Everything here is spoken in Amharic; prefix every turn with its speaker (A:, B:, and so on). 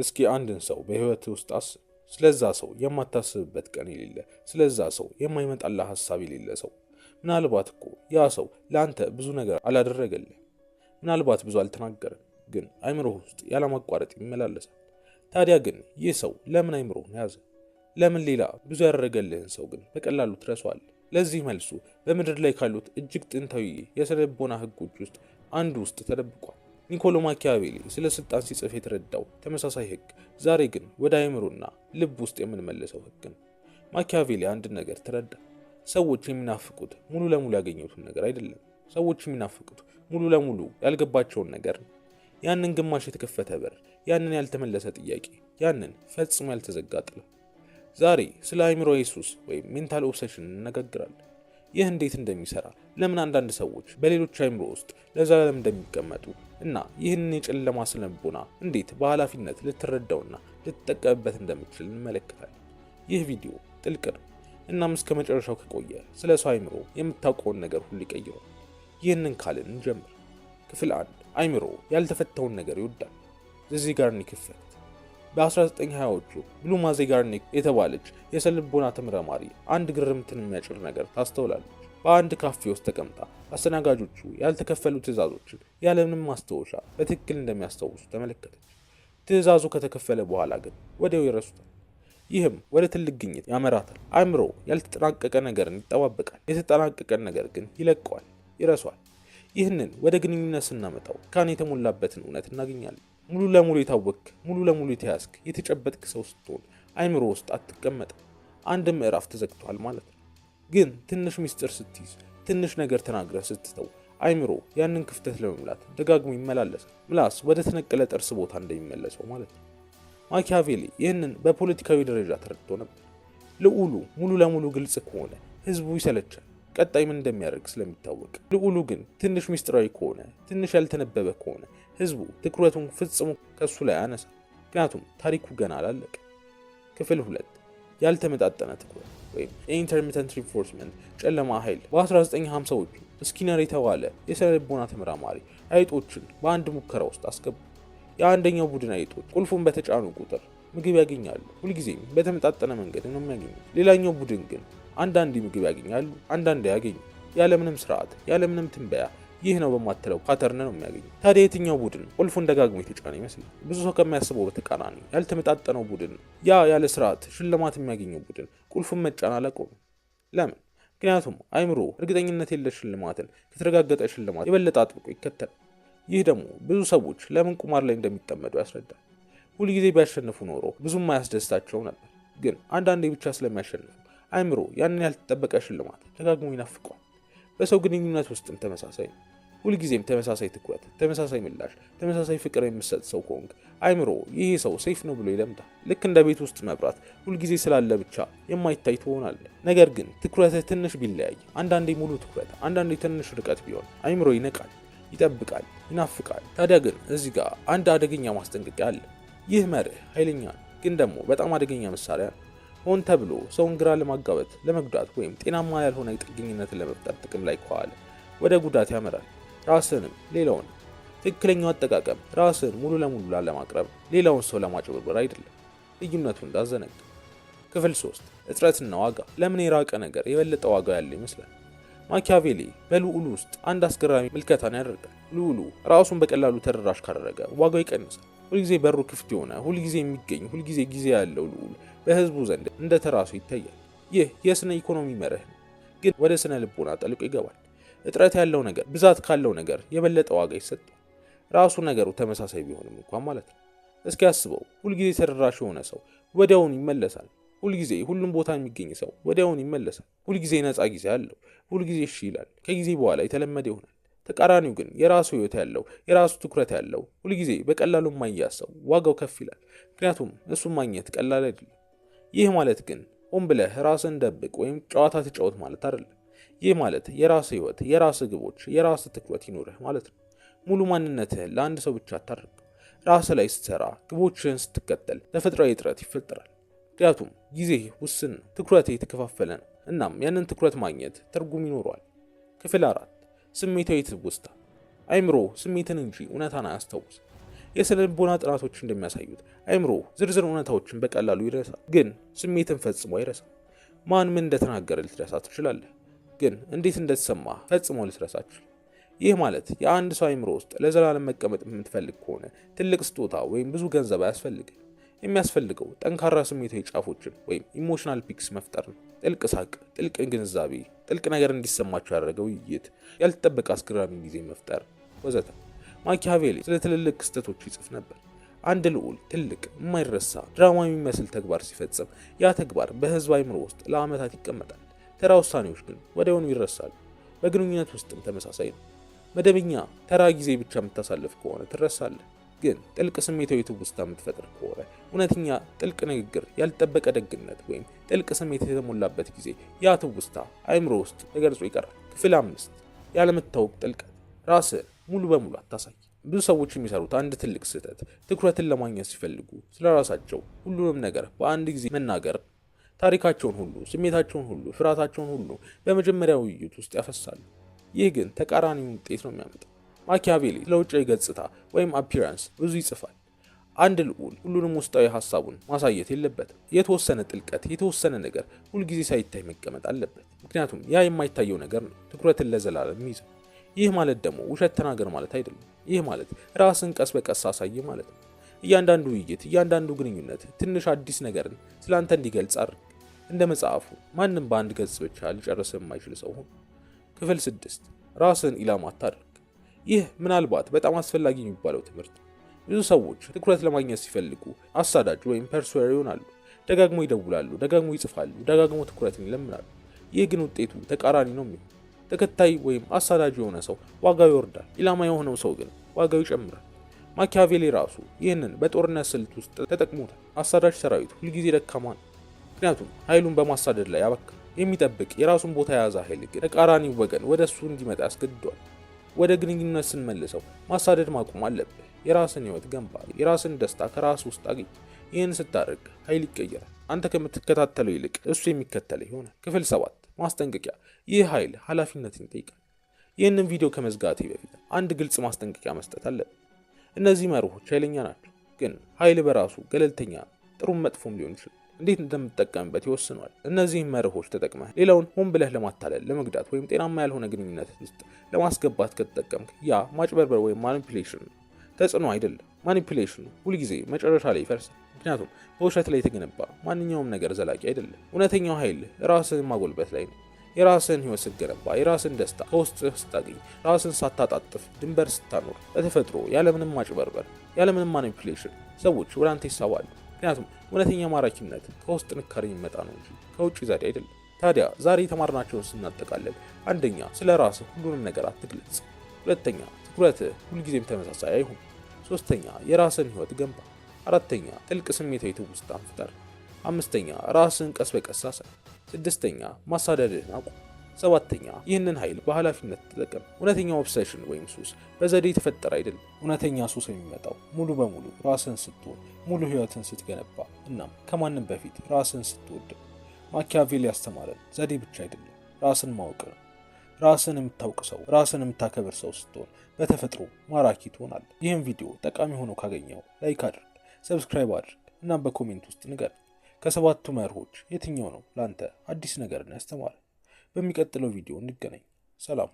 A: እስኪ አንድን ሰው በህይወት ውስጥ አስብ። ስለዛ ሰው የማታስብበት ቀን የሌለ፣ ስለዛ ሰው የማይመጣልህ ሐሳብ የሌለ ሰው። ምናልባት እኮ ያ ሰው ለአንተ ብዙ ነገር አላደረገልህ፣ ምናልባት ብዙ አልተናገረም፣ ግን አይምሮህ ውስጥ ያለማቋረጥ ይመላለሳል። ታዲያ ግን ይህ ሰው ለምን አይምሮህን ያዘ? ለምን ሌላ ብዙ ያደረገልህን ሰው ግን በቀላሉ ትረሳዋለህ? ለዚህ መልሱ በምድር ላይ ካሉት እጅግ ጥንታዊ የስነ ልቦና ህጎች ውስጥ አንዱ ውስጥ ተደብቋል። ኒኮሎ ማኪያቬሊ ስለ ስልጣን ሲጽፍ የተረዳው ተመሳሳይ ህግ ዛሬ ግን ወደ አእምሮና ልብ ውስጥ የምንመለሰው ህግ ነው። ማኪያቬሊ አንድ ነገር ተረዳ። ሰዎች የሚናፍቁት ሙሉ ለሙሉ ያገኙትን ነገር አይደለም። ሰዎች የሚናፍቁት ሙሉ ለሙሉ ያልገባቸውን ነገር ነው። ያንን ግማሽ የተከፈተ በር፣ ያንን ያልተመለሰ ጥያቄ፣ ያንን ፈጽሞ ያልተዘጋ ጥላ። ዛሬ ስለ አእምሮአዊ ሱስ ወይም ሜንታል ኦብሰሽን እንነጋገራለን። ይህ እንዴት እንደሚሰራ፣ ለምን አንዳንድ ሰዎች በሌሎች አእምሮ ውስጥ ለዘላለም እንደሚቀመጡ እና ይህንን የጨለማ ስነ ልቦና እንዴት በኃላፊነት ልትረዳውና ልትጠቀምበት እንደምትችል እንመለከታለን። ይህ ቪዲዮ ጥልቅ ነው። እናም እስከ መጨረሻው ከቆየ ስለ ሰው አእምሮ የምታውቀውን ነገር ሁሉ ይቀይራል። ይህንን ካልን እንጀምር። ክፍል 1 አእምሮ ያልተፈታውን ነገር ይወዳል። ዚጋርኒክ ኢፌክት። በ1920ዎቹ ብሉማ ዚጋርኒክ የተባለች የስነ ልቦና ተመራማሪ አንድ ግርምትን የሚያጭር ነገር ታስተውላለች። በአንድ ካፌ ውስጥ ተቀምጣ አስተናጋጆቹ ያልተከፈሉ ትዕዛዞችን ያለምንም ማስታወሻ በትክክል እንደሚያስታውሱ ተመለከተች። ትዕዛዙ ከተከፈለ በኋላ ግን ወዲያው ይረሱታል። ይህም ወደ ትልቅ ግኝት ያመራታል። አእምሮ ያልተጠናቀቀ ነገርን ይጠባበቃል፣ የተጠናቀቀን ነገር ግን ይለቀዋል፣ ይረሷል። ይህንን ወደ ግንኙነት ስናመጣው ካን የተሞላበትን እውነት እናገኛለን። ሙሉ ለሙሉ የታወክ፣ ሙሉ ለሙሉ የተያዝክ፣ የተጨበጥክ ሰው ስትሆን አእምሮ ውስጥ አትቀመጥም። አንድ ምዕራፍ ተዘግቷል ማለት ነው። ግን ትንሽ ሚስጥር ስትይዝ፣ ትንሽ ነገር ተናግረህ ስትተው አእምሮ ያንን ክፍተት ለመሙላት ደጋግሞ ይመላለሳል። ምላስ ወደ ተነቀለ ጥርስ ቦታ እንደሚመለሰው ማለት ነው። ማኪያቬሊ ይህንን በፖለቲካዊ ደረጃ ተረድቶ ነበር። ልዑሉ ሙሉ ለሙሉ ግልጽ ከሆነ ህዝቡ ይሰለቻል፣ ቀጣይ ምን እንደሚያደርግ ስለሚታወቅ። ልዑሉ ግን ትንሽ ሚስጥራዊ ከሆነ፣ ትንሽ ያልተነበበ ከሆነ ህዝቡ ትኩረቱን ፍጽሞ ከሱ ላይ አነሳ። ምክንያቱም ታሪኩ ገና አላለቀ። ክፍል 2 ያልተመጣጠነ ትኩረት ወይም ኢንተርሚተንት ሪንፎርስመንት ጨለማ ኃይል። በ1950ዎቹ ስኪነር የተባለ የስነ ልቦና ተመራማሪ አይጦችን በአንድ ሙከራ ውስጥ አስገቡ። የአንደኛው ቡድን አይጦች ቁልፉን በተጫኑ ቁጥር ምግብ ያገኛሉ፣ ሁልጊዜም በተመጣጠነ መንገድ ነው የሚያገኙት። ሌላኛው ቡድን ግን አንዳንዴ ምግብ ያገኛሉ፣ አንዳንዴ ያገኙ፣ ያለምንም ስርዓት፣ ያለምንም ትንበያ፣ ይህ ነው በማትለው ፓተርን ነው የሚያገኙ። ታዲያ የትኛው ቡድን ቁልፉን ደጋግሞ የተጫነ ይመስላል? ብዙ ሰው ከሚያስበው በተቃራኒ ያልተመጣጠነው ቡድን ነው። ያ ያለ ስርዓት ሽልማት የሚያገኘው ቡድን ቁልፉን መጫን አላቆመም። ለምን? ምክንያቱም አእምሮ እርግጠኝነት የለሽ ሽልማትን ከተረጋገጠ ሽልማት የበለጠ አጥብቆ ይከተል። ይህ ደግሞ ብዙ ሰዎች ለምን ቁማር ላይ እንደሚጠመዱ ያስረዳል። ሁልጊዜ ቢያሸንፉ ኖሮ ብዙም አያስደስታቸው ነበር። ግን አንዳንዴ ብቻ ስለሚያሸንፉ አእምሮ ያንን ያልተጠበቀ ሽልማት ደጋግሞ ይናፍቀዋል። በሰው ግንኙነት ውስጥም ተመሳሳይ ነው። ሁልጊዜም ተመሳሳይ ትኩረት፣ ተመሳሳይ ምላሽ፣ ተመሳሳይ ፍቅር የምትሰጥ ሰው ከሆንክ አእምሮ ይሄ ሰው ሴፍ ነው ብሎ ይለምዳል። ልክ እንደ ቤት ውስጥ መብራት ሁልጊዜ ስላለ ብቻ የማይታይ ትሆናለህ። ነገር ግን ትኩረትህ ትንሽ ቢለያይ፣ አንዳንዴ ሙሉ ትኩረት፣ አንዳንዴ ትንሽ ርቀት ቢሆን አእምሮ ይነቃል፣ ይጠብቃል፣ ይናፍቃል። ታዲያ ግን እዚህ ጋር አንድ አደገኛ ማስጠንቀቂያ አለ። ይህ መርህ ኃይለኛ ነው፣ ግን ደግሞ በጣም አደገኛ መሳሪያ ነው። ሆን ተብሎ ሰውን ግራ ለማጋባት፣ ለመጉዳት ወይም ጤናማ ያልሆነ ጥገኝነትን ለመፍጠር ጥቅም ላይ ከዋለ ወደ ጉዳት ያመራል፣ ራስንም ሌላውንም። ትክክለኛው አጠቃቀም ራስን ሙሉ ለሙሉ ላለማቅረብ፣ ሌላውን ሰው ለማጭበርበር አይደለም። ልዩነቱን እንዳዘነጋ። ክፍል 3 እጥረትና ዋጋ። ለምን የራቀ ነገር የበለጠ ዋጋ ያለው ይመስላል? ማኪያቬሊ በልዑሉ ውስጥ አንድ አስገራሚ ምልከታን ያደርጋል። ልዑሉ ራሱን በቀላሉ ተደራሽ ካደረገ ዋጋው ይቀንሳል። ሁልጊዜ በሩ ክፍት የሆነ፣ ሁልጊዜ የሚገኝ፣ ሁልጊዜ ጊዜ ያለው ልዑል በህዝቡ ዘንድ እንደ ተራሱ ይታያል። ይህ የስነ ኢኮኖሚ መርህ ነው፣ ግን ወደ ስነ ልቦና ጠልቆ ይገባል። እጥረት ያለው ነገር ብዛት ካለው ነገር የበለጠ ዋጋ ይሰጣል፣ ራሱ ነገሩ ተመሳሳይ ቢሆንም እንኳን ማለት ነው። እስኪ አስበው፣ ሁልጊዜ ተደራሽ የሆነ ሰው ወዲያውኑ ይመለሳል። ሁልጊዜ ሁሉም ቦታ የሚገኝ ሰው ወዲያውኑ ይመለሳል። ሁልጊዜ ነፃ ጊዜ አለው፣ ሁልጊዜ እሺ ይላል። ከጊዜ በኋላ የተለመደ ይሆናል። ተቃራኒው ግን የራሱ ህይወት ያለው፣ የራሱ ትኩረት ያለው፣ ሁልጊዜ በቀላሉ የማይያዝ ሰው ዋጋው ከፍ ይላል። ምክንያቱም እሱን ማግኘት ቀላል አይደለም። ይህ ማለት ግን ሆን ብለህ ራስን ደብቅ ወይም ጨዋታ ትጫወት ማለት አይደለም። ይህ ማለት የራስ ህይወት፣ የራስ ግቦች፣ የራስ ትኩረት ይኖርህ ማለት ነው። ሙሉ ማንነትህን ለአንድ ሰው ብቻ አታድርግ። ራስ ላይ ስትሰራ፣ ግቦችህን ስትከተል ተፈጥሯዊ እጥረት ይፈጠራል። ምክንያቱም ጊዜ ውስን ነው፣ ትኩረትህ የተከፋፈለ ነው። እናም ያንን ትኩረት ማግኘት ትርጉም ይኖረዋል። ክፍል 4 ስሜታዊ ትውስታ። አእምሮ ስሜትን እንጂ እውነታን አያስታውስም። የስነ ልቦና ጥናቶች እንደሚያሳዩት አይምሮ ዝርዝር እውነታዎችን በቀላሉ ይረሳል፣ ግን ስሜትን ፈጽሞ አይረሳም። ማን ምን እንደተናገረ ልትረሳ ትችላለህ፣ ግን እንዴት እንደተሰማ ፈጽሞ ልትረሳ አትችልም። ይህ ማለት የአንድ ሰው አይምሮ ውስጥ ለዘላለም መቀመጥ የምትፈልግ ከሆነ ትልቅ ስጦታ ወይም ብዙ ገንዘብ አያስፈልግም። የሚያስፈልገው ጠንካራ ስሜታዊ ጫፎችን ወይም ኢሞሽናል ፒክስ መፍጠር ነው። ጥልቅ ሳቅ፣ ጥልቅ ግንዛቤ፣ ጥልቅ ነገር እንዲሰማቸው ያደረገው ውይይት፣ ያልተጠበቀ አስገራሚ ጊዜ መፍጠር ወዘተ። ማኪያቬሊ ስለ ትልልቅ ክስተቶች ይጽፍ ነበር። አንድ ልዑል ትልቅ የማይረሳ ድራማ የሚመስል ተግባር ሲፈጽም ያ ተግባር በህዝብ አይምሮ ውስጥ ለዓመታት ይቀመጣል። ተራ ውሳኔዎች ግን ወዲያውኑ ይረሳሉ። በግንኙነት ውስጥም ተመሳሳይ ነው። መደበኛ ተራ ጊዜ ብቻ የምታሳልፍ ከሆነ ትረሳለህ። ግን ጥልቅ ስሜታዊ ትውስታ የምትፈጥር ከሆነ እውነተኛ ጥልቅ ንግግር፣ ያልጠበቀ ደግነት ወይም ጥልቅ ስሜት የተሞላበት ጊዜ ያ ትውስታ አይምሮ ውስጥ ተገርጾ ይቀራል። ክፍል 5 ያለመታወቅ ጥልቀት። ራስህን ሙሉ በሙሉ አታሳይ። ብዙ ሰዎች የሚሰሩት አንድ ትልቅ ስህተት ትኩረትን ለማግኘት ሲፈልጉ ስለ ራሳቸው ሁሉንም ነገር በአንድ ጊዜ መናገር። ታሪካቸውን ሁሉ፣ ስሜታቸውን ሁሉ፣ ፍርሃታቸውን ሁሉ በመጀመሪያ ውይይት ውስጥ ያፈሳሉ። ይህ ግን ተቃራኒውን ውጤት ነው የሚያመጣው። ማኪያቬሊ ስለ ውጫዊ ገጽታ ወይም አፒራንስ ብዙ ይጽፋል። አንድ ልዑል ሁሉንም ውስጣዊ ሀሳቡን ማሳየት የለበትም። የተወሰነ ጥልቀት፣ የተወሰነ ነገር ሁልጊዜ ሳይታይ መቀመጥ አለበት። ምክንያቱም ያ የማይታየው ነገር ነው ትኩረትን ለዘላለም ይይዛል። ይህ ማለት ደግሞ ውሸት ተናገር ማለት አይደለም። ይህ ማለት ራስን ቀስ በቀስ አሳይ ማለት ነው። እያንዳንዱ ውይይት፣ እያንዳንዱ ግንኙነት ትንሽ አዲስ ነገርን ስላንተ እንዲገልጽ አድርግ። እንደ መጽሐፉ ማንም በአንድ ገጽ ብቻ ሊጨርስ የማይችል ሰው ሁን። ክፍል 6 ራስን ኢላማ አታድርግ። ይህ ምናልባት በጣም አስፈላጊ የሚባለው ትምህርት። ብዙ ሰዎች ትኩረት ለማግኘት ሲፈልጉ አሳዳጅ ወይም ፐርሱዌር ይሆናሉ። ደጋግሞ ይደውላሉ፣ ደጋግሞ ይጽፋሉ፣ ደጋግሞ ትኩረትን ይለምናሉ። ይህ ግን ውጤቱ ተቃራኒ ነው የሚሆን። ተከታይ ወይም አሳዳጅ የሆነ ሰው ዋጋው ይወርዳል። ኢላማ የሆነው ሰው ግን ዋጋው ይጨምራል። ማኪያቬሊ ራሱ ይህንን በጦርነት ስልት ውስጥ ተጠቅሞታል። አሳዳጅ ሰራዊት ሁልጊዜ ደካማ ነው፣ ምክንያቱም ኃይሉን በማሳደድ ላይ ያበካል። የሚጠብቅ የራሱን ቦታ የያዘ ኃይል ግን ተቃራኒው ወገን ወደ እሱ እንዲመጣ ያስገድዷል። ወደ ግንኙነት ስንመልሰው ማሳደድ ማቆም አለብህ። የራስን ህይወት ገንባ። የራስን ደስታ ከራስ ውስጥ አግኝ። ይህን ስታደርግ ኃይል ይቀየራል። አንተ ከምትከታተለው ይልቅ እሱ የሚከተል ይሆናል። ክፍል 7 ማስጠንቀቂያ። ይህ ኃይል ኃላፊነትን ይጠይቃል። ይህንን ቪዲዮ ከመዝጋቴ በፊት አንድ ግልጽ ማስጠንቀቂያ መስጠት አለብን። እነዚህ መርሆች ኃይለኛ ናቸው፣ ግን ኃይል በራሱ ገለልተኛ ነው። ጥሩም መጥፎም ሊሆን ይችላል። እንዴት እንደምትጠቀምበት ይወስነዋል። እነዚህ መርሆች ተጠቅመህ ሌላውን ሆን ብለህ ለማታለል፣ ለመግዳት ወይም ጤናማ ያልሆነ ግንኙነት ውስጥ ለማስገባት ከተጠቀምክ ያ ማጭበርበር ወይም ማኒፑሌሽን ነው። ተጽዕኖ አይደለም። ማኒፑሌሽኑ ሁልጊዜ መጨረሻ ላይ ይፈርሳል። ምክንያቱም በውሸት ላይ የተገነባ ማንኛውም ነገር ዘላቂ አይደለም። እውነተኛው ኃይል ራስህን ማጎልበት ላይ ነው። የራስህን ህይወት ስትገነባ፣ የራስህን ደስታ ከውስጥህ ስታገኝ፣ ራስህን ሳታጣጥፍ፣ ድንበር ስታኖር፣ በተፈጥሮ ያለምንም ማጭበርበር፣ ያለምንም ማኒፑሌሽን ሰዎች ወደ አንተ ይሳባሉ። ምክንያቱም እውነተኛ ማራኪነት ከውስጥ ጥንካሬ የሚመጣ ነው እንጂ ከውጭ ዘዴ አይደለም። ታዲያ ዛሬ የተማርናቸውን ስናጠቃልል፣ አንደኛ ስለ ራስህ ሁሉንም ነገር አትግለጽ። ሁለተኛ ትኩረትህ ሁልጊዜም ተመሳሳይ አይሁን። ሶስተኛ የራስህን ህይወት ገንባ። አራተኛ ጥልቅ ስሜታዊ ትውስታን ፍጠር። አምስተኛ ራስህን ቀስ በቀስ አሳይ። ስድስተኛ ማሳደድህን አቁም። ሰባተኛ ይህንን ኃይል በኃላፊነት ተጠቀም። እውነተኛ ኦብሰሽን ወይም ሱስ በዘዴ የተፈጠረ አይደለም። እውነተኛ ሱስ የሚመጣው ሙሉ በሙሉ ራስህን ስትሆን፣ ሙሉ ህይወትን ስትገነባ፣ እናም ከማንም በፊት ራስህን ስትወድ። ማኪያቬሊ ያስተማረን ዘዴ ብቻ አይደለም፣ ራስን ማወቅ ነው። ራስን የምታውቅ ሰው፣ ራስን የምታከብር ሰው ስትሆን በተፈጥሮ ማራኪ ትሆናለህ። ይህን ቪዲዮ ጠቃሚ ሆኖ ካገኘው ላይክ አድርግ፣ ሰብስክራይብ አድርግ፣ እናም በኮሜንት ውስጥ ንገር። ከሰባቱ መርሆች የትኛው ነው ለአንተ አዲስ ነገርን ያስተማረ? በሚቀጥለው ቪዲዮ እንገናኝ። ሰላም።